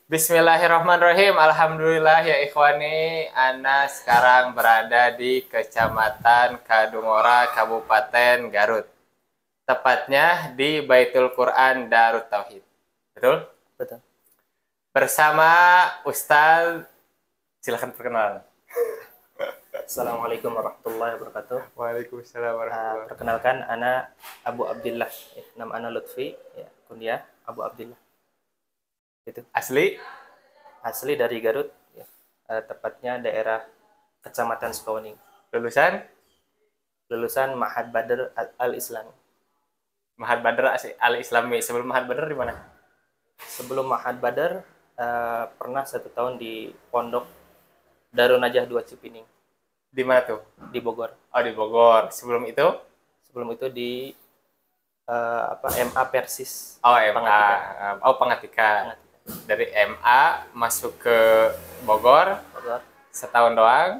Bismillahirrahmanirrahim. Alhamdulillah ya ikhwani. Ana sekarang berada di Kecamatan Kadungora, Kabupaten Garut. Tepatnya di Baitul Quran Darut Tauhid. Betul? Betul. Bersama Ustaz, silahkan perkenalan. Assalamualaikum warahmatullahi wabarakatuh. Waalaikumsalam warahmatullahi wabarakatuh. Perkenalkan, ana Abu Abdillah. Nama ana Lutfi, kunyah Abu Abdillah. Itu Asli? asli dari Garut, tepatnya daerah Kecamatan Sukawening. Lulusan? Lulusan Ma'had Badr Al-Islami. Ma'had Badr Al-Islami. Sebelum Ma'had Badr di mana? Sebelum Ma'had Badr, pernah 1 tahun di Pondok Darun Najah 2 Cipining Di mana tuh? di Bogor. Oh, di Bogor. Sebelum itu? Sebelum itu di MA Persis. Oh, MA. Pengatikan. Oh, Pengatikan. Dari MA masuk ke Bogor Bogor. setahun doang,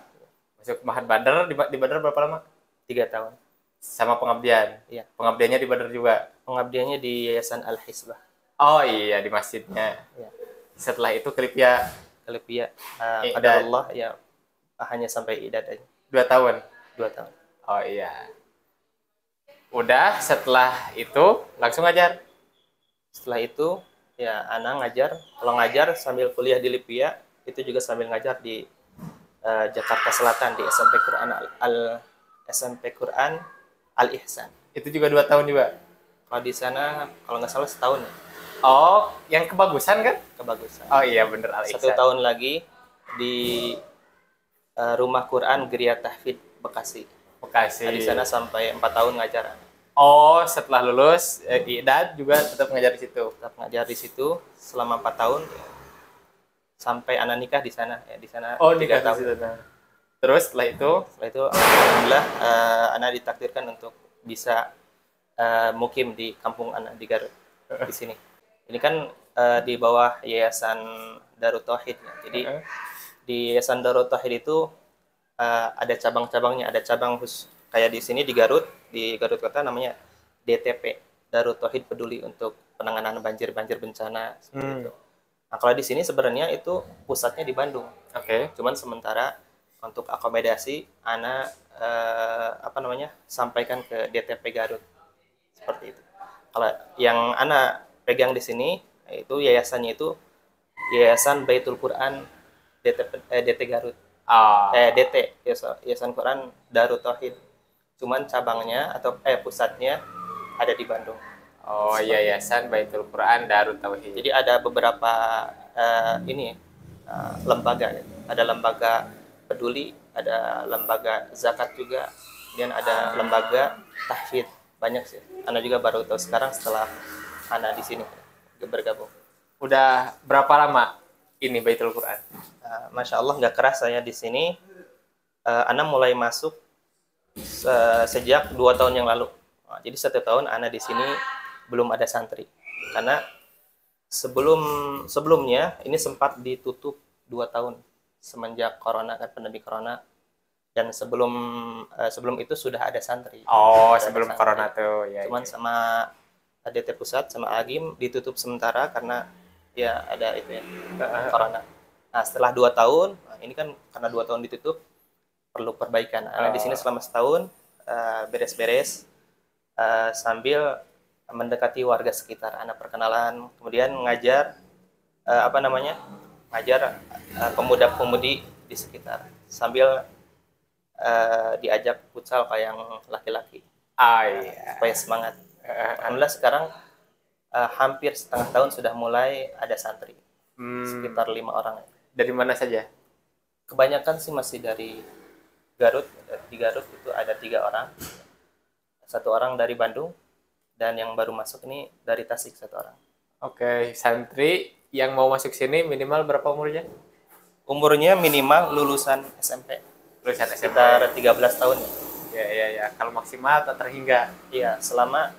masuk Ma'had Badr. Di Badr berapa lama? 3 tahun. Sama pengabdian? Iya. Pengabdiannya di Badr juga? Pengabdiannya di Yayasan Al-Hisbah. Oh iya, di masjidnya. Ya. Setelah itu Kripia? Kalipia, Idad. Allah ya, hanya sampai idad aja. 2 tahun? 2 tahun. Oh iya. Udah, setelah itu langsung ngajar? Setelah itu ya anak ngajar. Kalau ngajar sambil kuliah di Lipia, itu juga sambil ngajar di Jakarta Selatan di SMP Quran Al Ihsan. Itu juga 2 tahun juga? Kalau di sana kalau nggak salah setahun ya, Oh, yang kebagusan kan? kebagusan. Oh iya, bener, Al 1 Ihsan. tahun lagi di Rumah Quran Geria Tahfidz Bekasi. Bekasi. Di sana sampai 4 tahun ngajar. Oh, setelah lulus Idad juga tetap ngajar di situ? Tetap ngajar di situ selama 4 tahun sampai anak nikah di sana ya, di sana. Oh, nikah 3 di tahun. situ. Terus setelah itu Alhamdulillah anak ditakdirkan untuk bisa mukim di kampung anak di Garut di sini. Ini kan di bawah Yayasan Darut Tauhid ya. Jadi di Yayasan Darut Tauhid itu ada cabang-cabangnya, ada cabang khusus kayak di sini di Garut Kota namanya DTP, Darut Tauhid Peduli untuk penanganan banjir bencana seperti itu. Nah, kalau di sini sebenarnya itu pusatnya di Bandung. Oke. Cuman sementara untuk akomodasi anak sampaikan ke DTP Garut seperti itu. Kalau yang anak pegang di sini itu yayasannya itu Yayasan Baitul Quran DT Garut. DT Yayasan Quran Darut Tauhid. Cuman cabangnya atau pusatnya ada di Bandung. Oh, Yayasan Baitul Quran Darut Tauhid. Jadi ada beberapa lembaga ya. Ada lembaga peduli, ada lembaga zakat juga, dan ada lembaga tahfidz. Banyak sih. Ana juga baru tahu sekarang setelah Ana di sini bergabung. Udah berapa lama ini Baitul Quran? Masya Allah nggak keras saya di sini. Ana mulai masuk sejak 2 tahun yang lalu. Jadi 1 tahun Ana di sini belum ada santri. Karena sebelumnya ini sempat ditutup 2 tahun semenjak corona, kan pandemi corona. Dan sebelum itu sudah ada santri. Oh, sebelum corona tuh ya. Cuman sama DT Pusat sama Agim ditutup sementara karena ya ada itu ya corona. Nah, setelah 2 tahun, ini kan karena 2 tahun ditutup perlu perbaikan. Nah, di sini selama setahun beres-beres sambil mendekati warga sekitar. Anak perkenalan, kemudian ngajar ngajar pemuda-pemudi di sekitar sambil diajak futsal kayak yang laki-laki. Iya. Supaya semangat. Alhamdulillah sekarang hampir setengah tahun sudah mulai ada santri. Sekitar 5 orang. Dari mana saja? Kebanyakan sih masih dari Garut. Di Garut itu ada 3 orang. 1 orang dari Bandung, dan yang baru masuk ini dari Tasik 1 orang. Oke, santri yang mau masuk sini minimal berapa umurnya? Umurnya minimal lulusan SMP. Lulusan SMP. Sekitar 13 tahun. Ya. Kalau maksimal tak terhingga. Iya, selama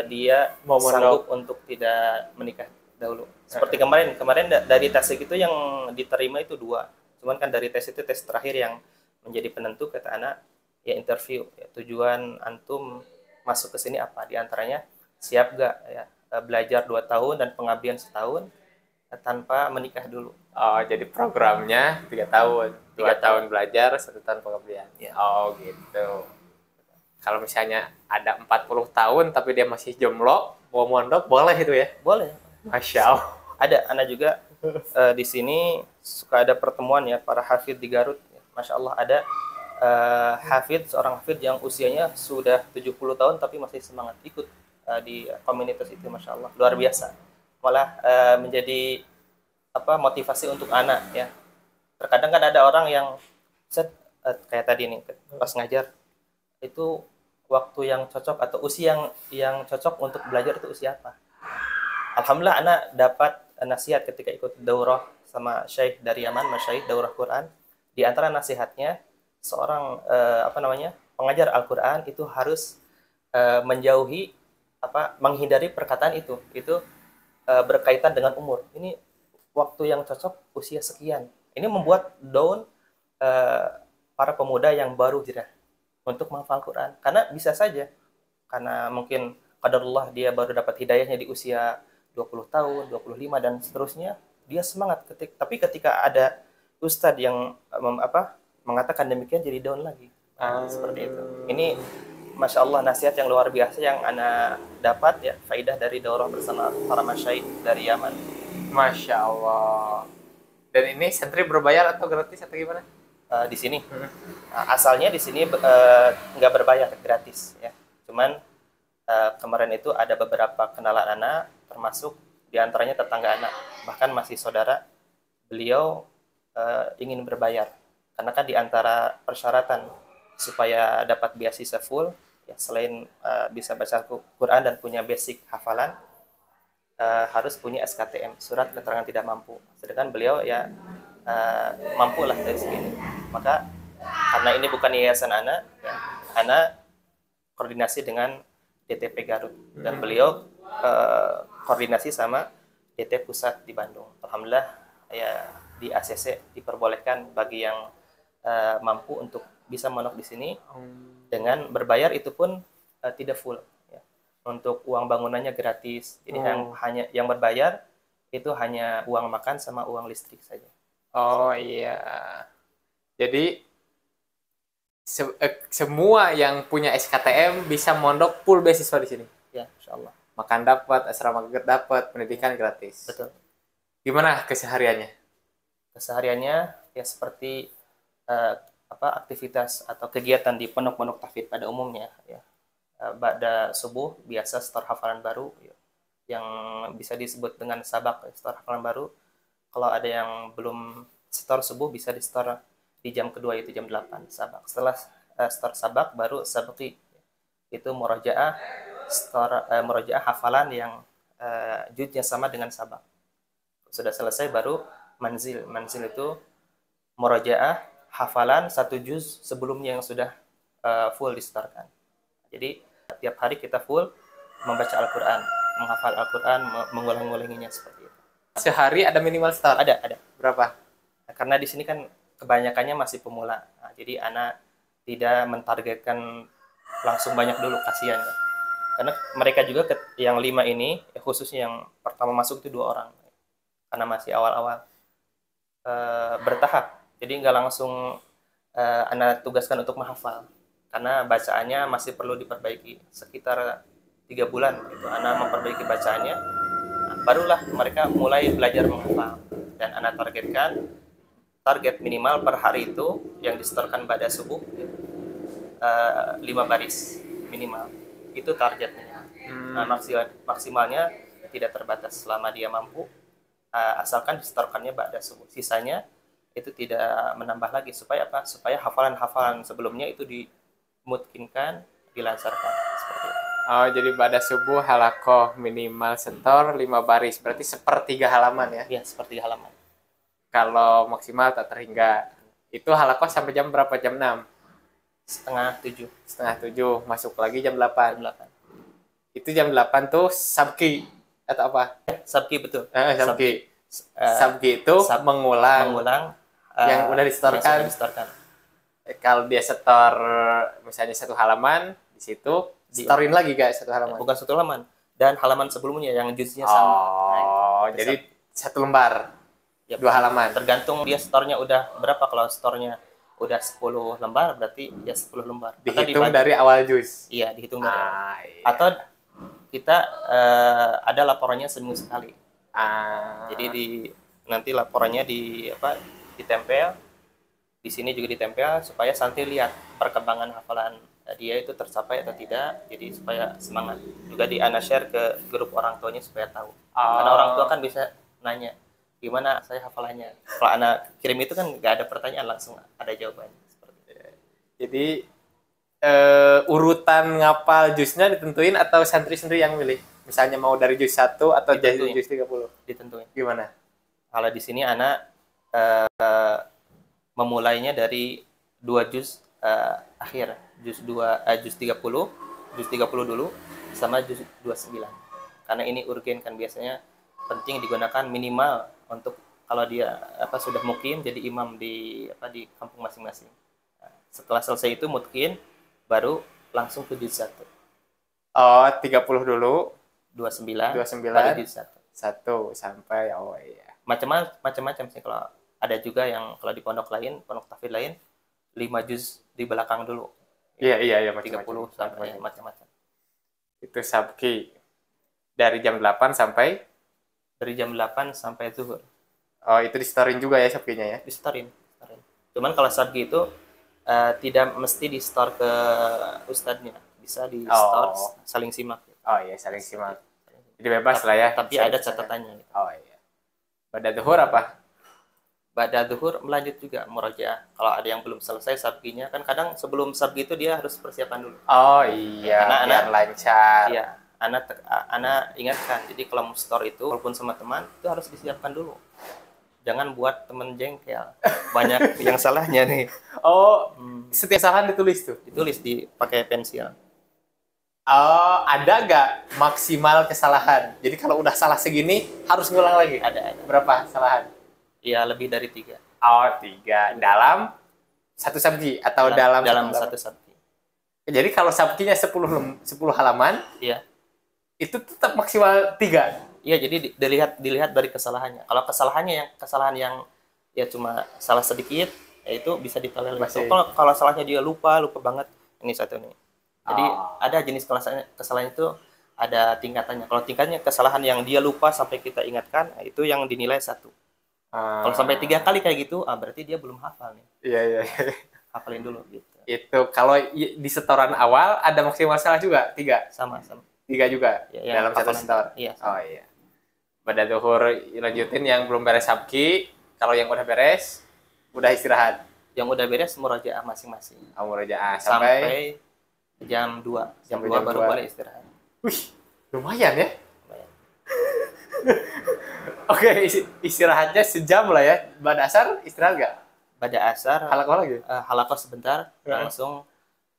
dia sanggup untuk tidak menikah dahulu. Seperti kemarin dari Tasik itu yang diterima itu 2. Cuman kan dari tes itu tes terakhir yang menjadi penentu, kata anak ya interview ya, tujuan antum masuk ke sini apa, di antaranya siap gak ya belajar 2 tahun dan pengabdian setahun tanpa menikah dulu. Oh, jadi programnya 3 tahun. 2 3 tahun belajar, 1 tahun pengabdian. Ya. Oh, gitu. Kalau misalnya ada 40 tahun tapi dia masih jomblo, mau mondok boleh itu ya? Boleh. Masya Allah. Ada, anak juga di sini suka ada pertemuan ya para hafid di Garut. Masya Allah ada seorang hafid yang usianya sudah 70 tahun tapi masih semangat ikut di komunitas itu. Masya Allah, luar biasa. Malah menjadi motivasi untuk anak ya. Terkadang kan ada orang yang kayak tadi nih pas ngajar itu waktu yang cocok atau usia yang cocok untuk belajar itu usia apa. Alhamdulillah anak dapat nasihat ketika ikut daurah sama Syekh dari Yaman, Masyaikh daurah Quran. Di antara nasihatnya seorang pengajar Al-Quran itu harus menjauhi menghindari perkataan itu berkaitan dengan umur. Ini waktu yang cocok usia sekian. Ini membuat down para pemuda yang baru hijrah untuk menghafal Quran. Karena bisa saja karena mungkin qadarullah dia baru dapat hidayahnya di usia 20 tahun, 25 dan seterusnya, dia semangat tapi ketika ada ustadz yang mengatakan demikian jadi down lagi. Seperti itu. Ini Masya Allah nasihat yang luar biasa yang anak dapat ya, faidah dari daurah bersama para masyaikh dari Yaman. Masya Allah. Dan ini santri berbayar atau gratis atau gimana? Di sini asalnya di sini nggak berbayar, gratis ya. Cuman kemarin itu ada beberapa kenalan anak, termasuk diantaranya tetangga anak, bahkan masih saudara. Beliau ingin berbayar karena kan diantara persyaratan supaya dapat beasiswa full ya, selain bisa baca Quran dan punya basic hafalan, harus punya SKTM, surat keterangan tidak mampu. Sedangkan beliau ya mampu lah dari sini. Maka karena ini bukan yayasan anak ya, anak koordinasi dengan DTP Garut dan beliau koordinasi sama DT pusat di Bandung. Alhamdulillah ya di ACC diperbolehkan bagi yang mampu untuk bisa mondok di sini dengan berbayar, itu pun tidak full ya. Untuk uang bangunannya gratis. Jadi yang berbayar itu hanya uang makan sama uang listrik saja. Oh iya. Jadi semua yang punya SKTM bisa mondok full beasiswa di sini. Ya, insyaallah. Makan dapat, asrama dapat, pendidikan gratis. Betul. Gimana kesehariannya? Kesehariannya ya seperti aktivitas atau kegiatan di pondok-pondok tahfidz pada umumnya ya. Ba'da subuh biasa setor hafalan baru ya, yang bisa disebut dengan sabak, setor hafalan baru. Kalau ada yang belum setor subuh bisa di setor di jam kedua, itu jam 8 sabak. Setelah setor sabak baru sabqi, itu murojaah, murojaah hafalan yang juznya sama dengan sabak. Sudah selesai baru manzil. Manzil itu murojaah hafalan 1 juz sebelumnya yang sudah full disetorkan. Jadi tiap hari kita full membaca Al-Quran, menghafal Al-Quran, mengulang-ulanginya seperti itu. Sehari ada minimal setor? Ada. Berapa? Karena di sini kan kebanyakannya masih pemula. Nah, jadi anak tidak mentargetkan langsung banyak dulu, kasihan ya. Karena mereka juga yang 5 ini, khususnya yang pertama masuk itu 2 orang. Karena masih awal-awal. Bertahap. Jadi nggak langsung anak tugaskan untuk menghafal. Karena bacaannya masih perlu diperbaiki. Sekitar 3 bulan itu anak memperbaiki bacaannya. Nah, barulah mereka mulai belajar menghafal. Dan anak target minimal per hari itu yang disetorkan pada subuh 5 baris minimal. Itu targetnya. Nah, maksimalnya tidak terbatas selama dia mampu, asalkan disetorkannya pada subuh. Sisanya itu tidak menambah lagi. Supaya apa? Supaya hafalan-hafalan sebelumnya itu dimungkinkan, dilancarkan seperti itu. Oh, jadi pada subuh halakoh minimal setor 5 baris, berarti 1/3 halaman ya? Iya, 1/3 halaman. Kalau maksimal tak terhingga. Itu halakoh sampai jam berapa? Jam 6? Setengah 7. Setengah 7, masuk lagi jam 8. Jam 8. Itu jam 8 tuh sabki atau apa? Sabki, betul. Sabki. Sabki itu mengulang yang udah disetorkan. Kalau dia setor misalnya 1 halaman, di situ setorin lagi guys 1 halaman. Bukan 1 halaman, dan halaman sebelumnya yang juznya sama. Oh, jadi 1 lembar, Ya, 2 halaman. tergantung dia store-nya udah berapa. Kalau store-nya udah 10 lembar berarti ya 10 lembar. Dihitung dari awal juz. Iya, dihitung dari awal. Iya. Atau kita ada laporannya seminggu sekali. Jadi nanti laporannya ditempel di sini juga ditempel supaya santri lihat perkembangan hafalan dia itu tercapai atau tidak. Jadi supaya semangat. Juga share ke grup orang tuanya supaya tahu. Karena orang tua kan bisa nanya gimana saya hafalannya. Kalau anak kirim itu kan nggak ada pertanyaan, langsung ada jawabannya. Seperti itu. Jadi urutan ngapal jusnya ditentuin atau santri sendiri yang milih? Misalnya mau dari juz 1 atau dari juz 30? Ditentuin. Gimana? Kalau di sini anak memulainya dari 2 juz akhir, juz 30, juz 30 dulu sama juz 29. Karena ini urgen kan, biasanya penting digunakan minimal untuk kalau dia sudah mukim jadi imam di kampung masing-masing. Nah, setelah selesai itu mukim baru langsung ke juz 1. Oh, 30 dulu, 29 baru juz 1 sampai iya. Macam-macam sih. Kalau ada juga yang kalau di pondok tahfidz lain 5 juz di belakang dulu. Iya, 30 sampai macam-macam. Itu sabki dari jam 8 sampai zuhur. Oh, itu di-storein juga ya sabkinya ya? Di-storein. Cuman kalau sabki itu tidak mesti di-store ke ustadznya, bisa di-store saling simak. Oh iya, saling simak. Jadi bebas lah ya. Tapi ada catatannya. Gitu. Oh iya. Ba'da zuhur apa? Ba'da zuhur melanjut juga murojaah. Kalau ada yang belum selesai sabkinya, kan kadang sebelum sabki itu dia harus persiapan dulu. Oh iya, biar lancar. Iya, anak ingatkan. Jadi kalau mau store itu walaupun sama teman itu harus disiapkan dulu. Jangan buat temen jengkel. Banyak yang salahnya nih. Oh, setiap kesalahan ditulis tuh? Ditulis pakai pensil. Oh, ada nggak maksimal kesalahan? Jadi kalau udah salah segini harus ngulang lagi? Ada. Berapa kesalahan? Iya, lebih dari 3. Oh, 3. Dalam satu sabki atau dalam satu sabki. Jadi kalau sabkinya 10 halaman, iya. Itu tetap maksimal 3. Iya, jadi dilihat dari kesalahannya. Kalau kesalahan yang ya cuma salah sedikit, ya itu bisa ditolerir. Kalau salahnya dia lupa banget, ini satu nih. Jadi ada jenis kesalahan itu ada tingkatannya. Kalau tingkatnya kesalahan yang dia lupa sampai kita ingatkan, itu yang dinilai 1. Kalau sampai 3 kali kayak gitu, berarti dia belum hafal nih. Iya. Hafalin dulu gitu. Itu kalau di setoran awal ada maksimal salah juga 3. Sama. 3 juga ya, dalam satu setor. Iya. Oh iya. Pada zuhur lanjutin yang belum beres sabki. Kalau yang udah beres, udah istirahat. Yang udah beres murojaah masing-masing. Murojaah sampai jam 2. Jam 2 baru boleh istirahat. Wih, lumayan ya. Oke, istirahatnya sejam lah ya. Ba'da asar istirahat nggak? Ba'da asar halakoh lagi? Halakoh sebentar, langsung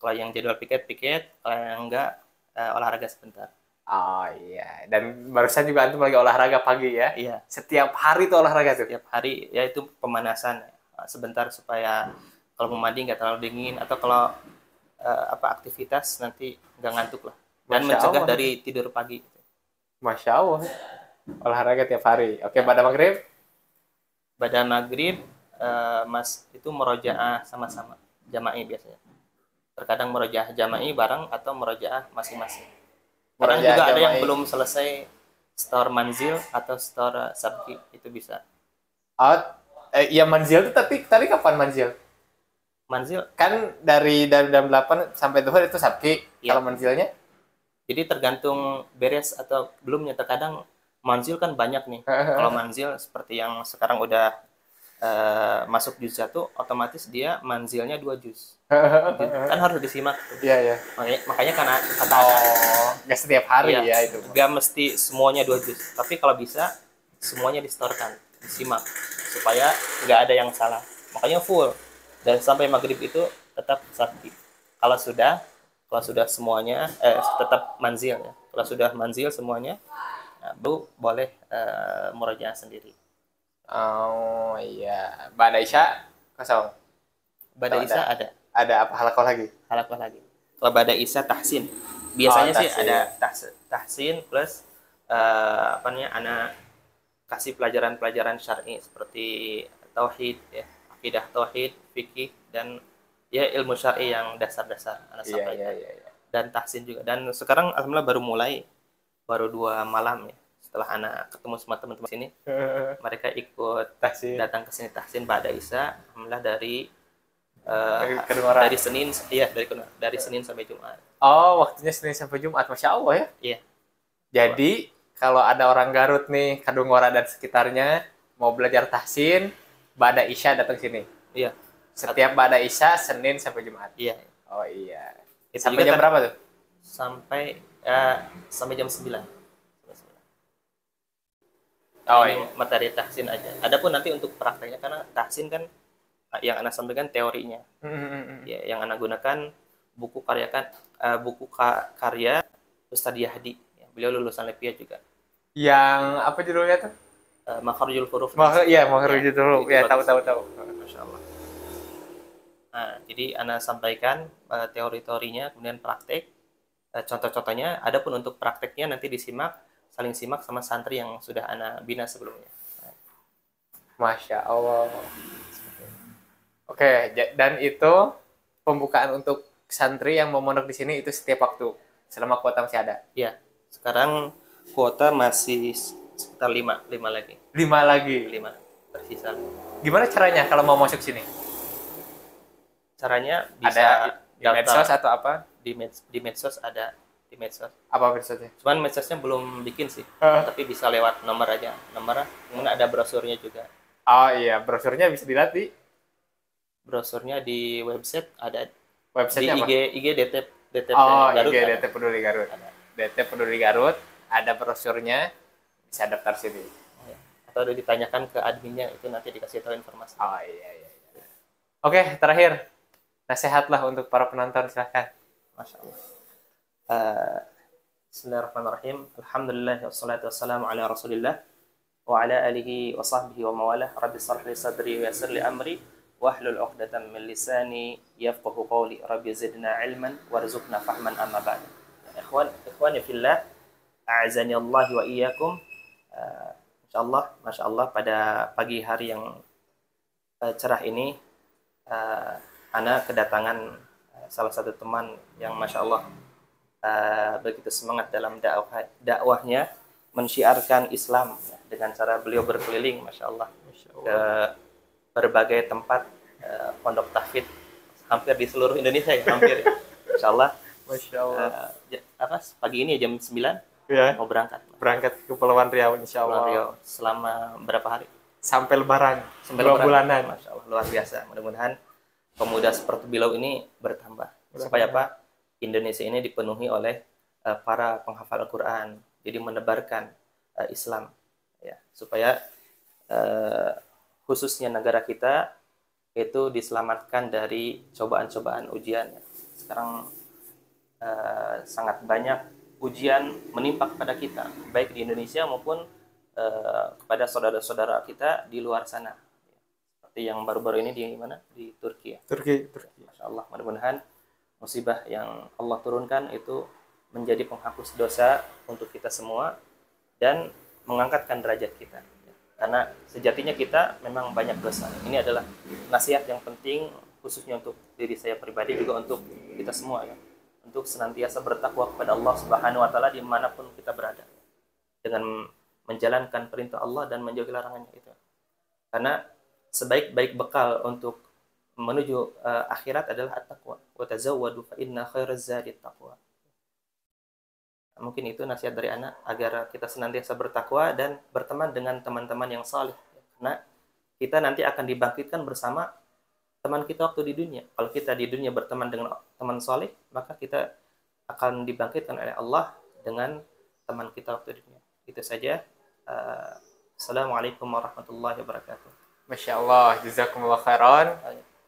kalau yang jadwal piket, kalau yang enggak olahraga sebentar. Oh iya, dan barusan juga antum lagi olahraga pagi ya? Iya. Setiap hari tuh olahraga tuh? Setiap hari, ya itu pemanasan sebentar supaya kalau mau mandi nggak terlalu dingin, atau kalau aktivitas nanti nggak ngantuk lah. Dan mencegah dari tidur pagi. Masya Allah. Olahraga tiap hari. Oke, pada maghrib? Pada maghrib, itu murojaah sama-sama. Jama'i biasanya. Terkadang murojaah jama'i bareng atau murojaah masing-masing. Kadang juga ada yang belum selesai store manzil atau store sabki, itu bisa. Ya manzil itu tadi kapan manzil? Manzil kan dari jam 8 sampai zuhur itu sabki. Ya. Kalau manzilnya? Jadi tergantung beres atau belumnya. Terkadang manzil kan banyak nih. Kalau manzil seperti yang sekarang udah masuk juz 1, otomatis dia manzilnya 2 juz. Kan harus disimak. Iya. Makanya karena kata nggak setiap hari ya itu. Nggak mesti semuanya 2 juz. Tapi kalau bisa semuanya distorkan, disimak supaya nggak ada yang salah. Makanya full dan sampai maghrib itu tetap sabki. Kalau sudah semuanya tetap manzil ya. Kalau sudah manzil semuanya, baru boleh murojaah sendiri. Oh iya. Ba'da Isya kosong. Ba'da Isya ada. Ada apa halakoh lagi? Halakoh lagi. Kalau Ba'da Isya tahsin. Biasanya sih ada tahsin plus anak kasih pelajaran-pelajaran syar'i seperti tauhid ya, akidah tauhid, fikih dan ya ilmu syar'i yang dasar-dasar anak Iya, sampaikan. iya. Dan tahsin juga. Dan sekarang alhamdulillah baru mulai, baru 2 malam ya. Setelah anak ketemu sama teman-teman sini, mereka ikut Tahsin. datang ke sini tahsin pada Isya, alhamdulillah dari Kedengaran. dari Senin, iya dari Senin sampai Jumat. Oh, waktunya Senin sampai Jumat, Masya Allah ya. Iya, Jadi, kalau ada orang Garut nih, Kadungora dan sekitarnya, mau belajar tahsin, Ba'da Isya datang sini. iya, Setiap Ba'da Isya, Senin sampai Jumat. iya. Oh iya. Itu Sampai juga jam berapa tuh? Sampai jam 9. Oh Ini iya. materi tahsin aja. Adapun nanti untuk prakteknya, karena tahsin kan yang anak sampaikan teorinya. Ya, yang anak gunakan buku karya Ustadz Yahdi. Ya, beliau lulusan Lepia juga. Yang apa judulnya tuh? Makharijul Huruf. Iya, Makharijul Huruf. Ya, tahu. Masya Allah. Nah, jadi anak sampaikan teori-teorinya, kemudian praktek, contoh-contohnya. Adapun untuk prakteknya nanti saling simak sama santri yang sudah anak bina sebelumnya. Masya Allah. Oke, dan itu pembukaan untuk santri yang mau mondok di sini itu setiap waktu selama kuota masih ada. Ya, sekarang kuota masih sekitar 5 lagi. 5 lagi. 5 tersisa. Gimana caranya kalau mau masuk sini? Caranya bisa Ada di daftar medsos atau apa? di medsos ada. Di medsos. Apa medsosnya? Cuman medsosnya belum bikin sih. Tapi bisa lewat nomor aja. Kemudian ada brosurnya juga. Oh iya, brosurnya bisa dilihat di Brosurnya di website ada. websitenya Di apa? IG DTP Oh, Garut IG ada. DT Peduli Garut. Ada. DT Peduli Garut, ada brosurnya, bisa daftar sini. Atau ditanyakan ke adminnya, itu nanti dikasih tahu informasi. Oh iya. Oke, terakhir. Nasihatlah untuk para penonton, silahkan. Masya Allah. Bismillahirrahmanirrahim. Alhamdulillah wassalatu wassalamu ala Rasulillah wa ala alihi wa sahbihi wa mawalah. Rabbi shrah li sadri wa yassir li amri wahlul 'uqdatam min lisani yafqahu qawli. Rabbi zidna ilman warzuqna fahman amma ba'd. Ikhwani fillah, a'azani Allah wa iyyakum. Masyaallah pada pagi hari yang cerah ini ana kedatangan salah satu teman yang Masya Allah begitu semangat dalam dakwahnya, mensyiarkan Islam dengan cara beliau berkeliling Masya Allah ke berbagai tempat pondok tahfidz hampir di seluruh Indonesia ya, hampir ya. Masya Allah. Pagi ini jam 9 Ya, mau berangkat berangkat ke Kepulauan Riau insya Allah. Riau selama berapa hari? Sampai Lebaran, Sampai 2 Lebaran. bulanan. Masya Allah, luar biasa. Mudah-mudahan pemuda seperti beliau ini bertambah. Supaya apa? Indonesia ini dipenuhi oleh para penghafal Al-Quran. Jadi menebarkan Islam. Ya, supaya khususnya negara kita itu diselamatkan dari cobaan-cobaan ujian. Sekarang sangat banyak ujian menimpa kepada kita, baik di Indonesia maupun kepada saudara-saudara kita di luar sana. Seperti yang baru-baru ini di mana? Di Turki ya. Turki. Masya Allah, mudah-mudahan musibah yang Allah turunkan itu menjadi penghapus dosa untuk kita semua dan mengangkatkan derajat kita. Karena sejatinya kita memang banyak dosa. Ini adalah nasihat yang penting khususnya untuk diri saya pribadi, juga untuk kita semua ya. Untuk senantiasa bertakwa kepada Allah Subhanahu wa taala dimanapun kita berada. Dengan menjalankan perintah Allah dan menjauhi larangannya itu. Karena sebaik-baik bekal untuk menuju akhirat adalah at-taqwa. Wa tazawwadu fa inna khairaz zadi taqwa. Mungkin itu nasihat dari anak agar kita senantiasa bertakwa dan berteman dengan teman-teman yang saleh. Karena kita nanti akan dibangkitkan bersama teman kita waktu di dunia. Kalau kita di dunia berteman dengan teman saleh, maka kita akan dibangkitkan oleh Allah dengan teman kita waktu di dunia. Itu saja. Assalamualaikum warahmatullahi wabarakatuh. Masya Allah, jazakumullah khairan.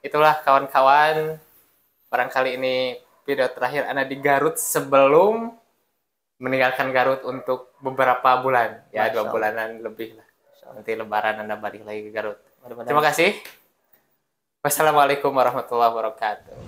Itulah kawan-kawan, barangkali ini video terakhir Anda di Garut sebelum meninggalkan Garut untuk beberapa bulan. Ya, 2 bulanan lebih lah. Nanti Lebaran Anda balik lagi ke Garut. Terima kasih. Wassalamualaikum warahmatullahi wabarakatuh.